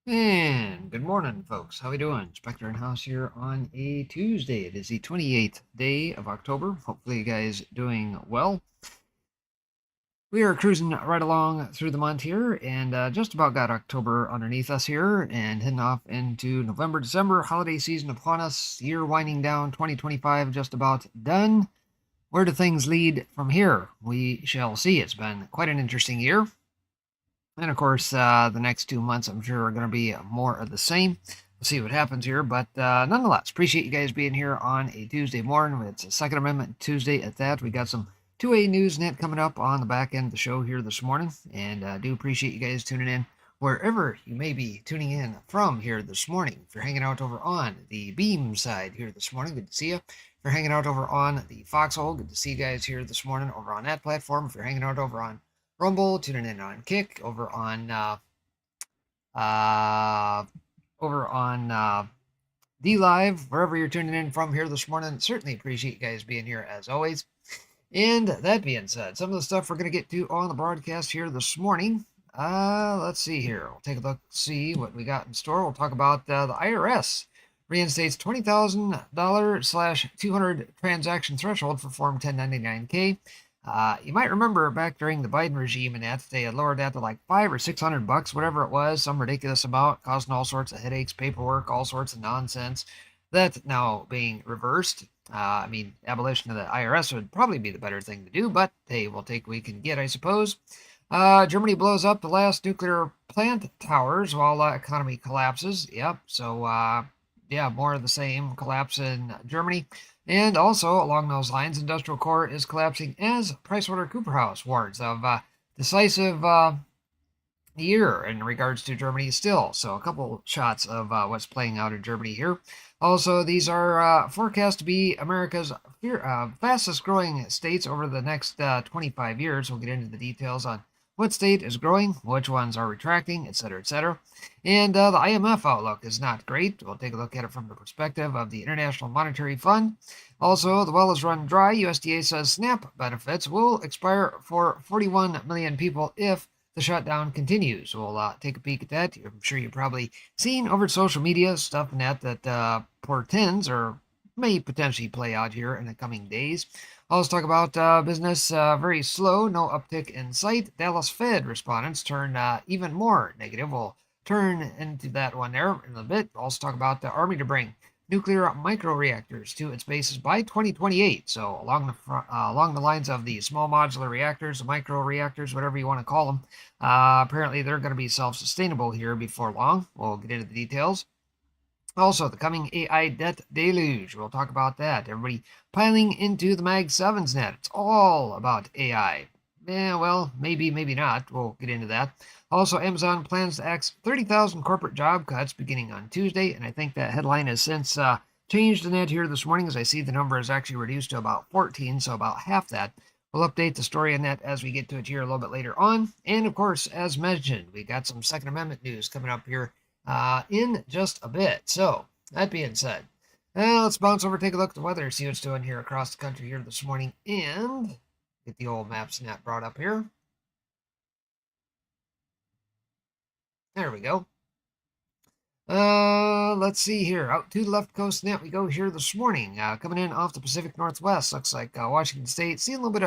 And good morning, folks. How we doing? Spectre and House here on a Tuesday. It is the 28th day of October. Hopefully, you guys doing well. We are cruising right along through the month here, and just about got October underneath us here, and heading off into November, December. Holiday season upon us. Year winding down. 2025 just about done. Where do things lead from here? We shall see. It's been quite an interesting year. And of course, the next 2 months, I'm sure, are going to be more of the same. We'll see what happens here. But nonetheless, appreciate you guys being here on a Tuesday morning. It's a Second Amendment Tuesday at that. We got some 2A News Net coming up on the back end of the show here this morning. And do appreciate you guys tuning in wherever you may be tuning in from here this morning. If you're hanging out over on the Beam side here this morning, good to see you. If you're hanging out over on the Foxhole, good to see you guys here this morning over on that platform. If you're hanging out over on Rumble, tuning in on Kick, uh, over on D Live, wherever you're tuning in from here this morning. Certainly appreciate you guys being here as always. And that being said, some of the stuff we're going to get to on the broadcast here this morning. Let's see here. We'll take a look, see what we got in store. We'll talk about the IRS reinstates $20,000 / 200 transaction threshold for Form 1099-K. You might remember back during the Biden regime and that they had lowered that to like $500 or $600, whatever it was, some ridiculous amount, causing all sorts of headaches, paperwork, all sorts of nonsense. That's now being reversed. Abolition of the IRS would probably be the better thing to do, but hey, we'll take what we can get, I suppose. Germany blows up the last nuclear plant towers while economy collapses. Yep. So, yeah, more of the same collapse in Germany. And also, along those lines, industrial core is collapsing as PricewaterhouseCoopers warns of decisive year in regards to Germany still. So a couple shots of what's playing out in Germany here. Also, these are forecast to be America's fastest growing states over the next 25 years. We'll get into the details on what state is growing, which ones are retracting, etc., etc. And the IMF outlook is not great. We'll take a look at it from the perspective of the International Monetary Fund. Also, the well is run dry. USDA says SNAP benefits will expire for 41 million people if the shutdown continues. We'll take a peek at that. I'm sure you've probably seen over social media stuff in that portends or may potentially play out here in the coming days. I'll also talk about business very slow, no uptick in sight. Dallas Fed respondents turn even more negative. We'll turn into that one there in a bit. I'll also talk about the Army to bring nuclear microreactors to its bases by 2028. So along the lines of the small modular reactors, the microreactors, whatever you want to call them, apparently they're going to be self-sustainable here before long. We'll get into the details. Also, the coming AI debt deluge. We'll talk about that. Everybody piling into the Mag 7's net. It's all about AI. Yeah, well, maybe, maybe not. We'll get into that. Also, Amazon plans to axe 30,000 corporate job cuts beginning on Tuesday, and I think that headline has since changed in that here this morning, as I see the number is actually reduced to about 14, so about half that. We'll update the story on that as we get to it here a little bit later on. And of course, as mentioned, we got some Second Amendment news coming up here in just a bit. So, that being said, let's bounce over, take a look at the weather, see what's doing here across the country here this morning, and get the old map snap brought up here. There we go. Let's see here. Out to the left coast net we go here this morning. Coming in off the Pacific Northwest. Looks like Washington State. Seeing a little bit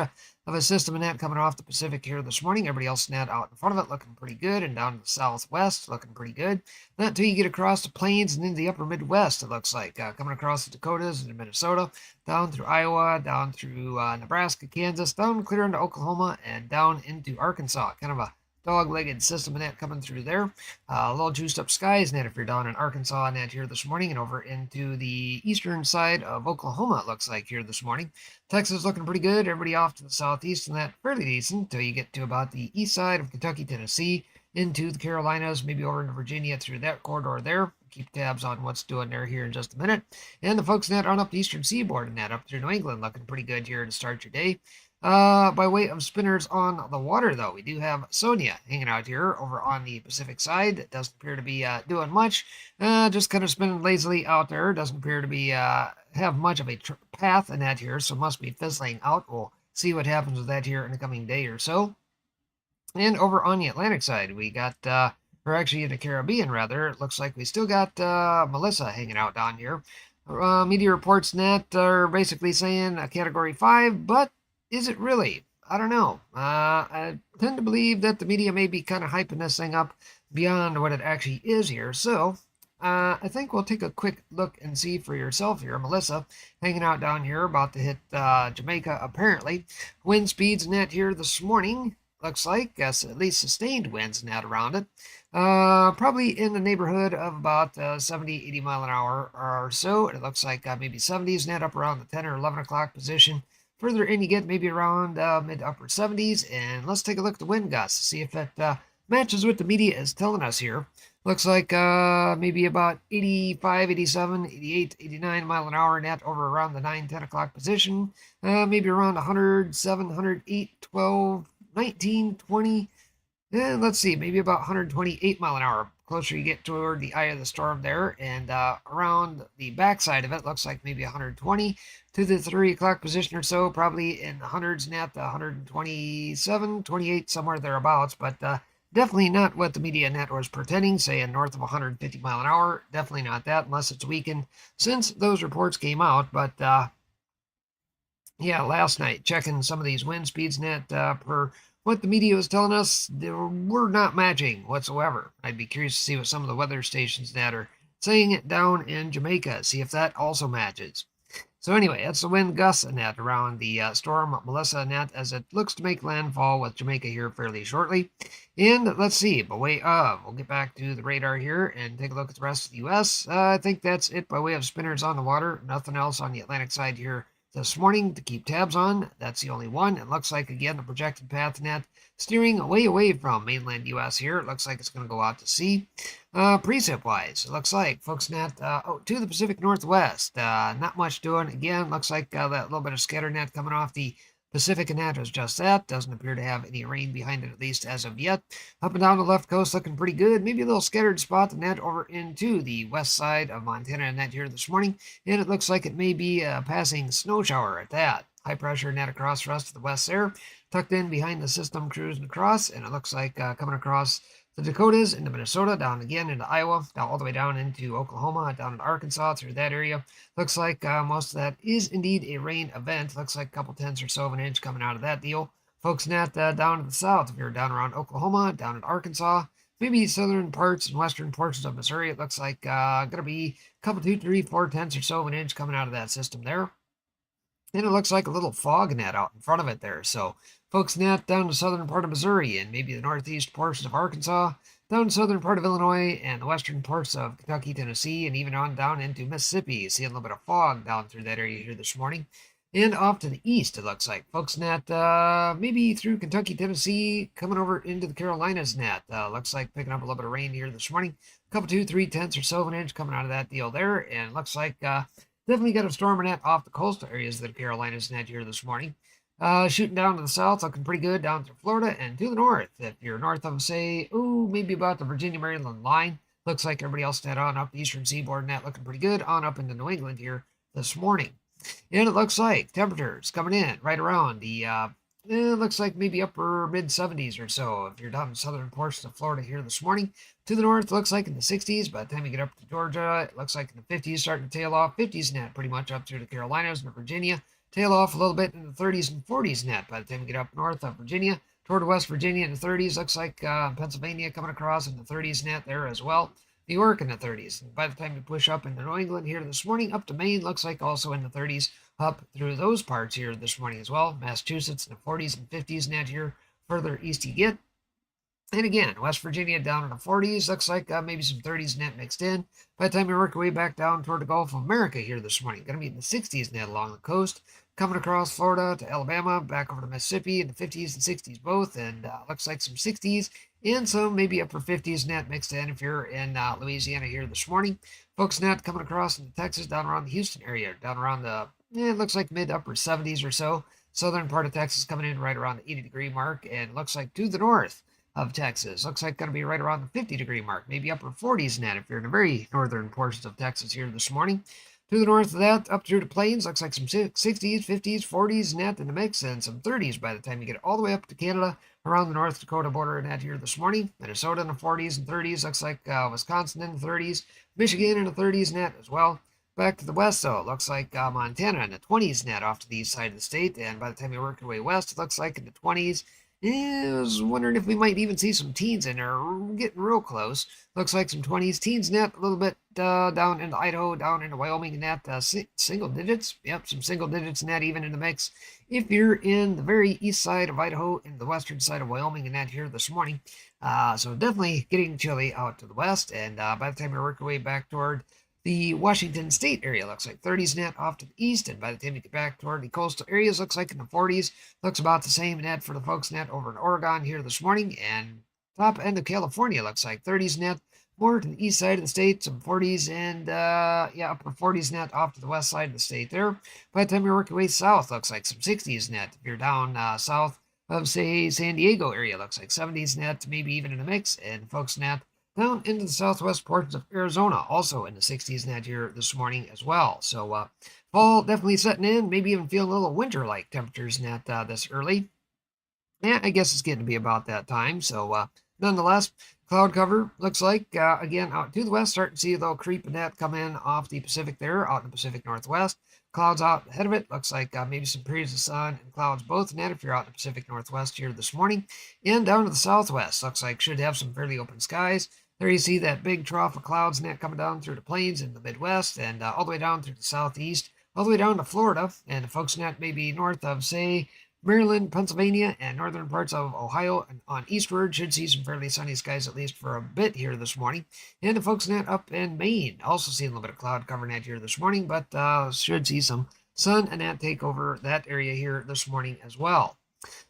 of a system in that coming off the Pacific here this morning. Everybody else net out in front of it looking pretty good. And down to the southwest looking pretty good. Not until you get across the plains and into the upper Midwest, it looks like. Coming across the Dakotas and Minnesota. Down through Iowa. Down through Nebraska, Kansas. Down clear into Oklahoma. And down into Arkansas. Kind of a dog-legged system in that coming through there. A little juiced up skies in that if you're down in Arkansas and that here this morning, and over into the eastern side of Oklahoma, it looks like here this morning. Texas looking pretty good. Everybody off to the southeast and that fairly decent until you get to about the east side of Kentucky, Tennessee, into the Carolinas, maybe over into Virginia through that corridor there. Keep tabs on what's doing there here in just a minute. And the folks in that on up the eastern seaboard and that up through New England looking pretty good here to start your day. By way of spinners on the water, though, we do have Sonia hanging out here over on the Pacific side. It doesn't appear to be doing much. Just kind of spinning lazily out there. Doesn't appear to be have much of a path in that here, so must be fizzling out. We'll see what happens with that here in the coming day or so. And over on the Atlantic side, we got or actually in the Caribbean rather. It looks like we still got Melissa hanging out down here. Media reports net are basically saying a category 5, but is it really? I don't know. I tend to believe that the media may be kind of hyping this thing up beyond what it actually is here. So I think we'll take a quick look and see for yourself here. Melissa hanging out down here, about to hit Jamaica apparently. Wind speeds net here this morning. Looks like at least sustained winds net around it. Probably in the neighborhood of about 70, 80 mile an hour or so. It looks like maybe 70s net up around the 10 or 11 o'clock position. Further in you get maybe around mid to upper 70s. And let's take a look at the wind gusts, see if it matches what the media is telling us here. Looks like maybe about 85, 87, 88, 89 mile an hour net over around the 9, 10 o'clock position. Maybe around 107, 108, 12, 19, 20. Let's see, maybe about 128 mile an hour. Closer you get toward the eye of the storm there, and around the backside of it, looks like maybe 120 to the 3 o'clock position or so, probably in the hundreds net, 127, 28, somewhere thereabouts, but definitely not what the media net was pretending, saying north of 150 mile an hour. Definitely not that, unless it's weakened since those reports came out, but yeah, last night, checking some of these wind speeds net per what the media was telling us, we're not matching whatsoever. I'd be curious to see what some of the weather stations that are saying it down in Jamaica, see if that also matches. So anyway, that's the wind gust net around the storm Melissa net as it looks to make landfall with Jamaica here fairly shortly. And let's see, by way of, we'll get back to the radar here and take a look at the rest of the U.S. I think that's it by way of spinners on the water. Nothing else on the Atlantic side here this morning to keep tabs on. That's the only one. It looks like, again, the projected path net steering away from mainland U.S. here. It looks like it's going to go out to sea. Precip-wise, it looks like folks net to the Pacific Northwest. Not much doing. Again, looks like that little bit of scatter net coming off the Pacific and net was just that. Doesn't appear to have any rain behind it, at least as of yet. Up and down the left coast looking pretty good. Maybe a little scattered spot the net over into the west side of Montana net here this morning. And it looks like it may be a passing snow shower at that. High pressure net across the rest of the west there. Tucked in behind the system, cruising across. And it looks like coming across the Dakotas into Minnesota, down again into Iowa, down all the way down into Oklahoma, down into Arkansas, through that area. Looks like most of that is indeed a rain event. Looks like a couple tenths or so of an inch coming out of that deal. Folks net down to the south, if you're down around Oklahoma, down in Arkansas, maybe southern parts and western portions of Missouri, it looks like going to be a couple, 2, 3, 4 tenths or so of an inch coming out of that system there. And it looks like a little fog net out in front of it there. So folks net down the southern part of Missouri and maybe the northeast portions of Arkansas, down the southern part of Illinois and the western parts of Kentucky, Tennessee, and even on down into Mississippi. See a little bit of fog down through that area here this morning. And off to the east, it looks like folks net maybe through Kentucky, Tennessee, coming over into the Carolinas net. Looks like picking up a little bit of rain here this morning. A couple, 2, 3 tenths or so of an inch coming out of that deal there. And looks like definitely got a storm net off the coastal areas of the Carolinas net here this morning. Shooting down to the south, looking pretty good down through Florida and to the north. If you're north of, say, maybe about the Virginia-Maryland line, looks like everybody else net on up the eastern seaboard net looking pretty good on up into New England here this morning. And it looks like temperatures coming in right around the, it looks like maybe upper mid 70s or so if you're down in southern portions of Florida here this morning. To the north, looks like in the 60s. By the time you get up to Georgia, it looks like in the 50s, starting to tail off. 50s net pretty much up through the Carolinas and Virginia. Tail off a little bit in the 30s and 40s net by the time you get up north of Virginia. Toward West Virginia in the 30s. Looks like Pennsylvania coming across in the 30s net there as well. New York in the 30s. And by the time you push up into New England here this morning, up to Maine, looks like also in the 30s, up through those parts here this morning as well. Massachusetts in the 40s and 50s net here, further east you get. And again, West Virginia down in the 40s. Looks like maybe some 30s net mixed in. By the time you work your way back down toward the Gulf of America here this morning, going to be in the 60s net along the coast. Coming across Florida to Alabama, back over to Mississippi in the 50s and 60s both. And looks like some 60s and some maybe upper 50s net mixed in if you're in Louisiana here this morning. Folks net coming across into Texas down around the Houston area, down around the, it looks like mid upper 70s or so. Southern part of Texas coming in right around the 80-degree mark. And looks like to the north of Texas. Looks like going to be right around the 50-degree mark, maybe upper 40s net if you're in the very northern portions of Texas here this morning. To the north of that, up through the plains, looks like some 60s, 50s, 40s net in the mix, and some 30s by the time you get all the way up to Canada, around the North Dakota border and out here this morning. Minnesota in the 40s and 30s, looks like Wisconsin in the 30s, Michigan in the 30s net as well. Back to the west, though, it looks like Montana in the 20s net off to the east side of the state, and by the time you work your way west, it looks like in the 20s. I was wondering if we might even see some teens in there. We're getting real close. Looks like some 20s. Teens net a little bit down into Idaho, down into Wyoming net. Single digits. Yep, some single digits net even in the mix. If you're in the very east side of Idaho and the western side of Wyoming and that here this morning. So definitely getting chilly out to the west. And by the time you work your way back toward the Washington State area, looks like 30s net off to the east, and by the time you get back toward the coastal areas, looks like in the 40s. Looks about the same net for the folks net over in Oregon here this morning, and top end of California looks like 30s net more to the east side of the state, some 40s and yeah, upper 40s net off to the west side of the state there. By the time you work your way south, looks like some 60s net. If you're down south of, say, San Diego area, looks like 70s net, maybe even in a mix, and folks net down into the southwest portions of Arizona, also in the 60s net here this morning as well. So fall definitely setting in, maybe even feeling a little winter-like temperatures net this early. Yeah, I guess it's getting to be about that time. So nonetheless, cloud cover looks like, again, out to the west, starting to see a little creep of that come in off the Pacific there, out in the Pacific Northwest. Clouds out ahead of it. Looks like maybe some periods of sun and clouds both net if you're out in the Pacific Northwest here this morning. And down to the southwest, looks like should have some fairly open skies. There you see that big trough of clouds net coming down through the plains in the Midwest and all the way down through the southeast, all the way down to Florida. And the folks net maybe north of, say, Maryland, Pennsylvania, and northern parts of Ohio and on eastward should see some fairly sunny skies at least for a bit here this morning. And the folks net up in Maine also see a little bit of cloud cover net here this morning, but should see some sun and that take over that area here this morning as well.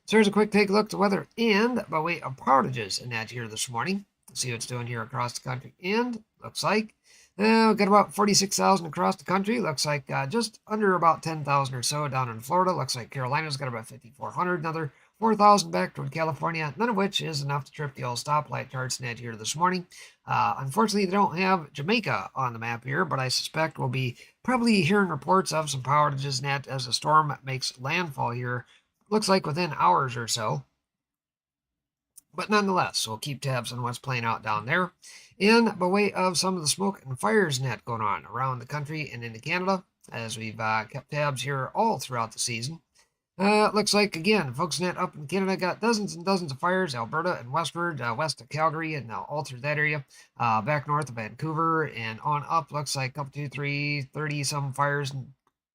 So here's a quick take a look at the weather and by way of poundages in that here this morning. See what it's doing here across the country, and looks like we've got about 46,000 across the country. Looks like just under about 10,000 or so down in Florida. Looks like Carolina's got about 5,400. Another 4,000 back toward California, none of which is enough to trip the old stoplight charts net here this morning. Unfortunately, they don't have Jamaica on the map here, but I suspect we'll be probably hearing reports of some power outages net as the storm makes landfall here. Looks like within hours or so. But nonetheless, we'll keep tabs on what's playing out down there. And by way of some of the smoke and fires net going on around the country and into Canada, as we've kept tabs here all throughout the season. Looks like, again, folks net up in Canada got dozens and dozens of fires, Alberta and westward, west of Calgary and all through that area, back north of Vancouver and on up. Looks like a couple, 2, 3, 30 some fires and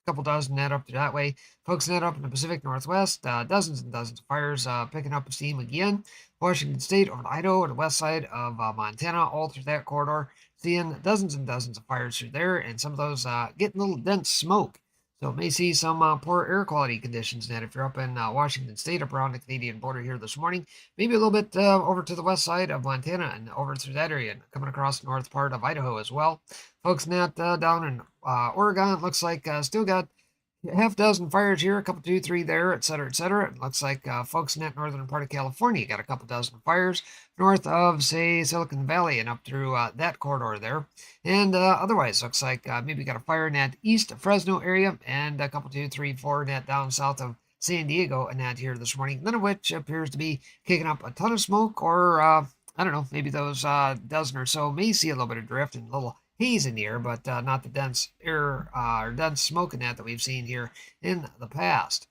couple dozen net up to that way. Folks net up in the Pacific Northwest, dozens and dozens of fires picking up steam again. Washington State over to Idaho, and the west side of Montana, all through that corridor. Seeing dozens and dozens of fires through there, and some of those getting a little dense smoke. So may see some poor air quality conditions net if you're up in Washington State, up around the Canadian border here this morning. Maybe a little bit over to the west side of Montana and over through that area, and coming across the north part of Idaho as well. Folks net down in Oregon, looks like still got half dozen fires here, a couple, 2, 3 there, et cetera, et cetera. It looks like folks in that northern part of California got a couple dozen fires north of, say, Silicon Valley and up through that corridor there. And otherwise, looks like maybe got a fire in that east of Fresno area and a couple, 2, 3, 4 net down south of San Diego and that here this morning, none of which appears to be kicking up a ton of smoke or, I don't know, maybe those dozen or so may see a little bit of drift and a little haze in the air, but not the dense air or dense smoke in that we've seen here in the past.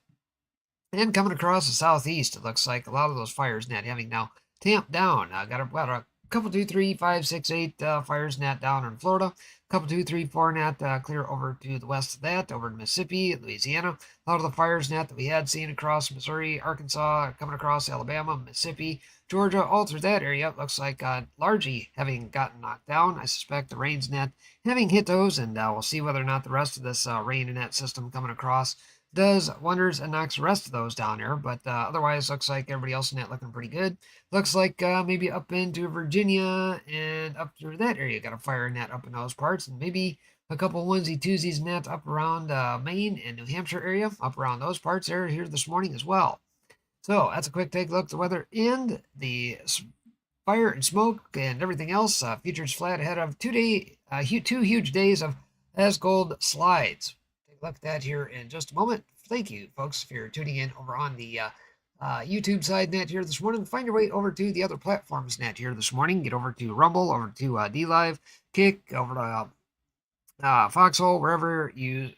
And coming across the southeast, it looks like a lot of those fires net having now tamped down. Got a couple, 2, 3, 5, 6, 8 fires net down in Florida. A couple, 2, 3, 4 net clear over to the west of that, over to Mississippi, Louisiana. A lot of the fires net that we had seen across Missouri, Arkansas, coming across Alabama, Mississippi, Georgia, all through that area. Looks like largely having gotten knocked down. I suspect the rains net having hit those, and we'll see whether or not the rest of this rain and net system coming across does wonders and knocks the rest of those down there. But otherwise, looks like everybody else in that looking pretty good. Looks like maybe up into Virginia and up through that area got a fire net up in those parts, and maybe a couple onesie twosies net up around Maine and New Hampshire area, up around those parts there here this morning as well. So that's a quick take a look at the weather and the fire and smoke and everything else. Futures flat ahead of 2 huge days of as gold slides. Take a look at that here in just a moment. Thank you, folks, if you're tuning in over on the YouTube side net here this morning. Find your way over to the other platforms net here this morning. Get over to Rumble, over to DLive, Kick, over to Foxhole, wherever you